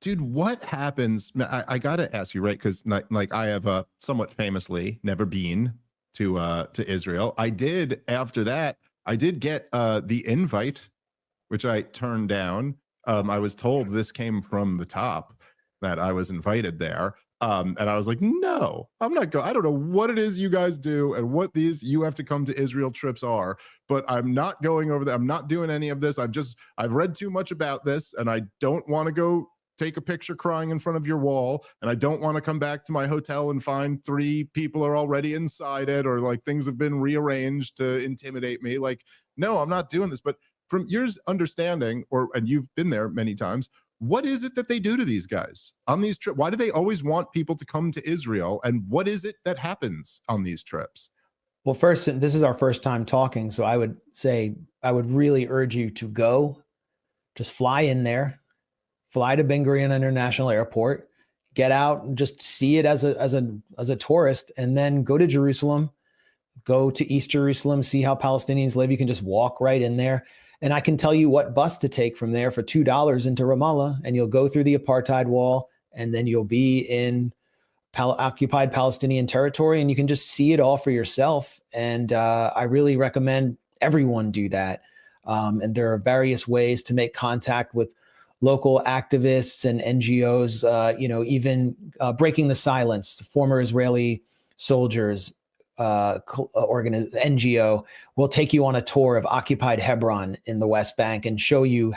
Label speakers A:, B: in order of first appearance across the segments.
A: dude, what happens? I gotta ask you, right? Because like I have somewhat famously never been to Israel. I did after that. I did get the invite, which I turned down. I was told this came from the top that I was invited there. And I was like, no, I'm not going. I don't know what it is you guys do and what these you have to come to Israel trips are, but I'm not going over there. I'm not doing any of this. I've read too much about this and I don't want to go take a picture crying in front of your wall. And I don't want to come back to my hotel and find 3 people are already inside it or like things have been rearranged to intimidate me. Like, no, I'm not doing this. But from your understanding, and you've been there many times, what is it that they do to these guys on these trips? Why do they always want people to come to Israel? And what is it that happens on these trips?
B: Well, first, this is our first time talking, so I would say I would really urge you to go. Just fly in there, fly to Ben Gurion International Airport, get out and just see it as a tourist, and then go to Jerusalem, go to East Jerusalem, see how Palestinians live. You can just walk right in there. And I can tell you what bus to take from there for $2 into Ramallah, and you'll go through the apartheid wall, and then you'll be in occupied Palestinian territory, and you can just see it all for yourself. And I really recommend everyone do that. And there are various ways to make contact with local activists and NGOs, even Breaking the Silence, the former Israeli soldiers NGO will take you on a tour of occupied Hebron in the West Bank and show you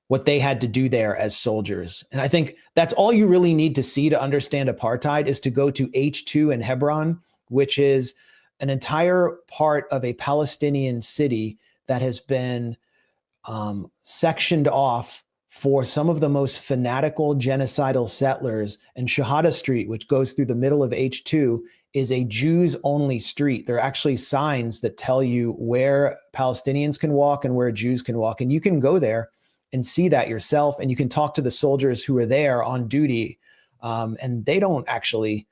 B: what they had to do there as soldiers. And I think that's all you really need to see to understand apartheid, is to go to H2 in Hebron, which is an entire part of a Palestinian city that has been sectioned off for some of the most fanatical genocidal settlers. And Shahada Street, which goes through the middle of H2, is a Jews-only street. There are actually signs that tell you where Palestinians can walk and where Jews can walk. And you can go there and see that yourself. And you can talk to the soldiers who are there on duty. And they don't actually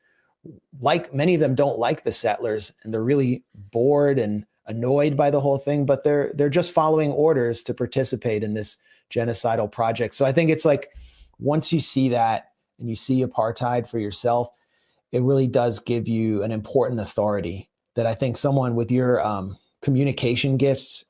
B: many of them don't like the settlers, and they're really bored and annoyed by the whole thing, but they're just following orders to participate in this genocidal project. So I think it's like, once you see that and you see apartheid for yourself, it really does give you an important authority that I think someone with your communication gifts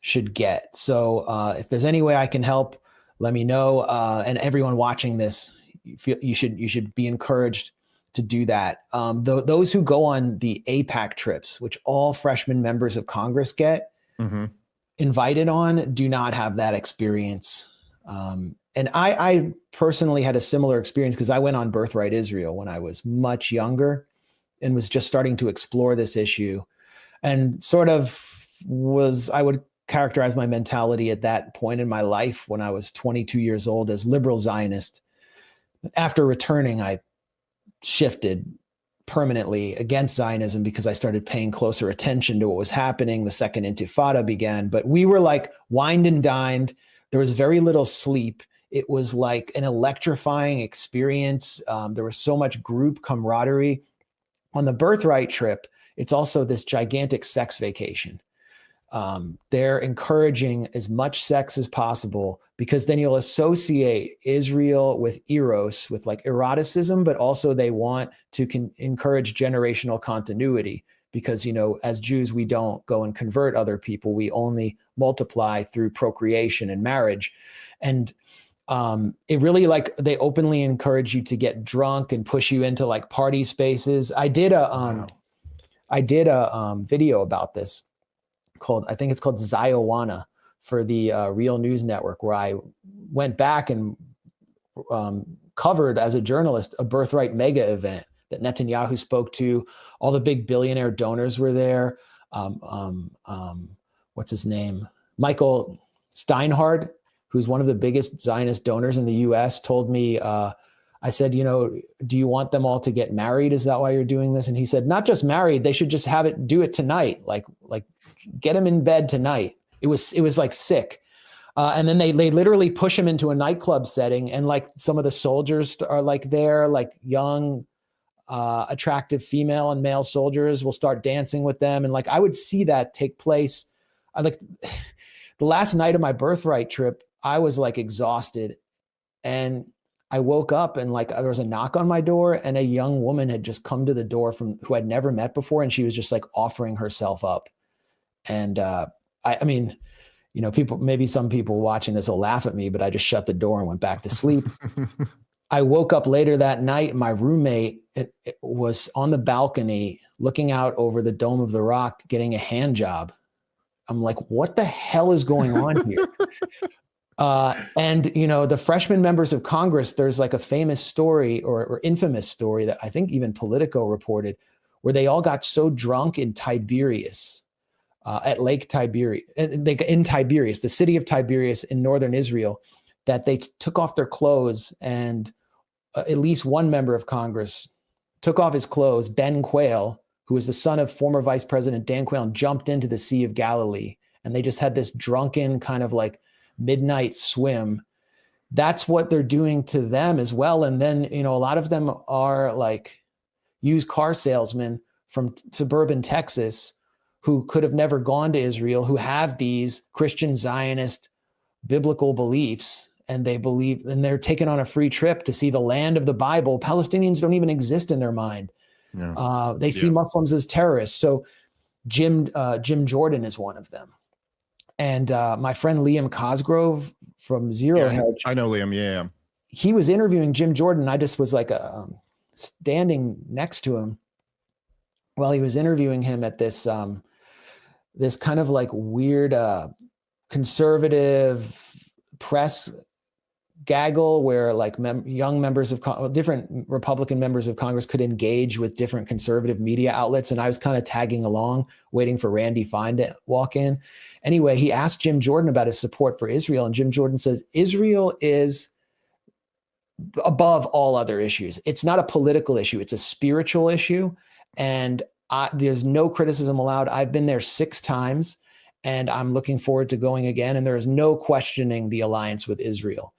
B: should get. So if there's any way I can help, let me know. And everyone watching this, you should be encouraged to do that. Those who go on the AIPAC trips, which all freshman members of Congress get invited on, do not have that experience. And I personally had a similar experience because I went on Birthright Israel when I was much younger and was just starting to explore this issue, and sort of I would characterize my mentality at that point in my life when I was 22 years old as liberal Zionist. After returning, I shifted permanently against Zionism because I started paying closer attention to what was happening. The Second Intifada began, but we were like wined and dined. There was very little sleep. It was like an electrifying experience. There was so much group camaraderie. On the Birthright trip, it's also this gigantic sex vacation. They're encouraging as much sex as possible because then you'll associate Israel with eros, with like eroticism, but also they want to encourage generational continuity because, as Jews, we don't go and convert other people. We only multiply through procreation and marriage. And it really they openly encourage you to get drunk and push you into like party spaces. I did a video about this I think it's called Ziowana for the Real News Network, where I went back and covered as a journalist a Birthright mega event that Netanyahu spoke to. All the big billionaire donors were there. What's his name? Michael Steinhardt, who's one of the biggest Zionist donors in the US, told me, I said, do you want them all to get married? Is that why you're doing this? And he said, not just married, they should just do it tonight. Like get them in bed tonight. It was like sick. And then they literally push him into a nightclub setting. And like some of the soldiers are like there, like young, attractive female and male soldiers will start dancing with them. And like, I would see that take place. The last night of my Birthright trip, I was like exhausted. and I woke up and like there was a knock on my door, and a young woman had just come to the door from who I'd never met before, and she was just like offering herself up. And I mean, you know, maybe some people watching this will laugh at me, but I just shut the door and went back to sleep. I woke up later that night, and my roommate it was on the balcony looking out over the Dome of the Rock, getting a hand job. I'm like, what the hell is going on here? And, you know, the freshman members of Congress, there's like a famous story or infamous story that I think even Politico reported, where they all got so drunk in Tiberias, at Lake Tiberias, in Tiberias, the city of Tiberias in northern Israel, that they took off their clothes, and at least one member of Congress took off his clothes, Ben Quayle, who was the son of former Vice President Dan Quayle, and jumped into the Sea of Galilee. And they just had this drunken kind of like midnight swim. That's what they're doing to them as well. And then, you know, a lot of them are like used car salesmen from suburban Texas who could have never gone to Israel, who have these Christian Zionist biblical beliefs, and they believe, and they're taken on a free trip to see the land of the Bible. Palestinians don't even exist in their mind. Yeah. They see Muslims as terrorists. So Jim Jordan is one of them. And my friend Liam Cosgrove from Zero Hedge.
A: I know Liam, yeah.
B: He was interviewing Jim Jordan. I just was like standing next to him while he was interviewing him at this this kind of like weird conservative press gaggle where like young members of different Republican members of Congress could engage with different conservative media outlets. And I was kind of tagging along, waiting for Randy Fine to walk in. Anyway, he asked Jim Jordan about his support for Israel. And Jim Jordan says, Israel is above all other issues. It's not a political issue. It's a spiritual issue. And there's no criticism allowed. I've been there 6 times, and I'm looking forward to going again. And there is no questioning the alliance with Israel.